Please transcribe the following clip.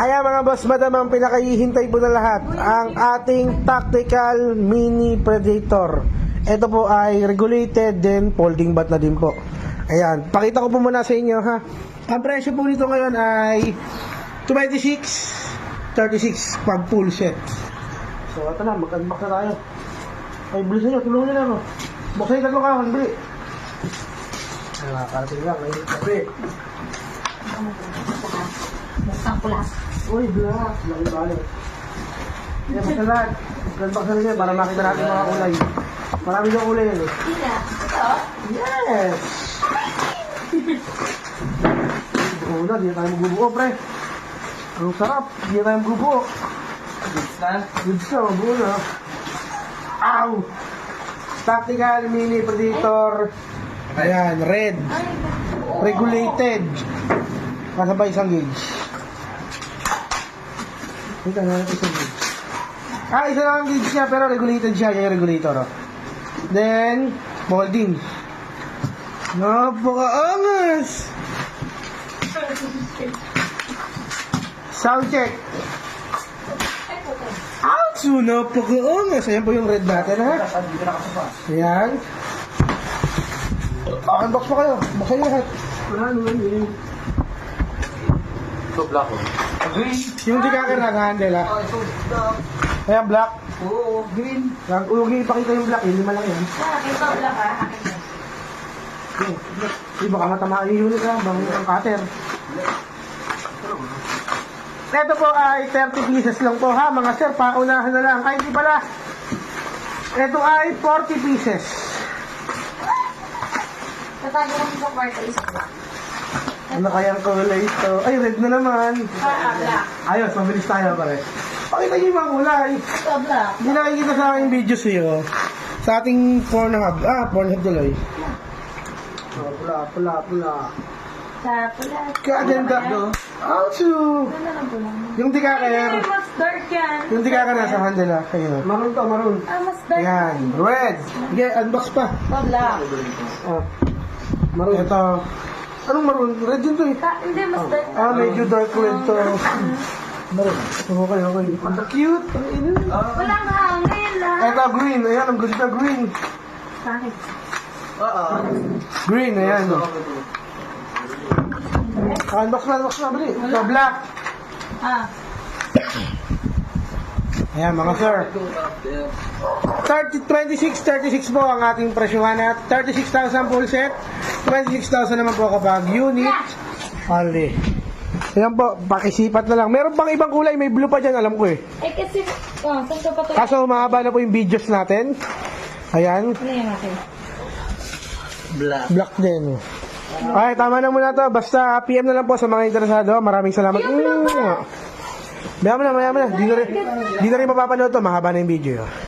Ayan mga boss, madam, ang pinakahihintay po na lahat, ang ating Tactical Mini Predator. Ito po ay regulated, then folding bat na din po. Ayan, pakita ko po muna sa inyo ha. Ang presyo po nito ngayon ay 26.36 pag full set. So ito na, mag-unbox na tayo. Ay, bilisan nyo, tulungan nyo na no. Buksan yung tatlo kawan, bili. Ay, makakarating lang, ay, kape. Buksan ko lahat. Uy, black. Laki balik. Yan, basta lahat. Mag-unbox na rin yan para makita natin mga kulay. Marami yung kulay yan eh. Ina, ito? Yes! Una, di na tayo magbubuo, pre. Ang sarap, di na tayo magbubuo. Goods na? Goods na, magbuo na. Ow! Tactical Mini Predator. Ayan, red. Regulated. Kasabay isang gauge. Ito na natin isang gauge. Isa lang ang gauge niya, pero regulated siya. Yung regulator. Oh. Then, molding. Napaka-angas! Sound check. Ouch! Napaka-angas! Ayan po yung red natin, ha? Ayan. Unbox pa kayo. Buksan nyo lahat. Ito black oh. Green. Yung di kakailangan, Dela. Ayan, black. Oo, green. Huwag nyo ipakita yung black. Yung lima lang yan. Ito lang ha. Di baka matamaan yung unit, ha? Bang ang cutter. Ito po ay 30 pieces lang po, ha? Mga sir, paunahan na lang. Ay, hindi pala. Ito ay 40 pieces. Tatago naman sa kwarto isa lang. Ano kayang kulay ito? Ay, red na naman. Black. Ayos, mabilis tayo pare. Pakita niyo yung mga kulay. Ito, black. Hindi nakikita sa aking videos niyo. Sa ating Pornhub. Pornhub tuloy. Pula. Sa pula. Kaganda. Ouchu! Ano lang pula? Yung di kakayer. Ay, mas dark yan. Yung di kaka nasa handle ha. Ayun. Maroon to, maroon. Ah, mas dark. Ayan, red. Sige, unbox pa. Ito, black. Maroon. Ito. Anong maroon? Red din to eh. Hindi, mas dark. Medyo dark red to. Maroon. Okay. Ang cute. Ang ino. Walang hangin lang. Ito, green. Ayan, ang ganda green. Bakit? Green, ayan. Unbox na, bali. Ito, black. Ayan, mga sir. 26 po ang ating presyohan at 36,000 full set. 26,000 naman po kapag unit only. Ayan po, pakisipat na lang. Meron pang ibang kulay, may blue pa dyan, alam ko eh. Kasi, saan ka pa ito? Kaso mahaba na po yung videos natin. Ayan, Ano yung akin? black din. Okay, tama na muna to. Basta PM na lang po sa mga interesado. Maraming salamat. Maya mo na. Di na rin mapapanood to. Mahaba na yung video.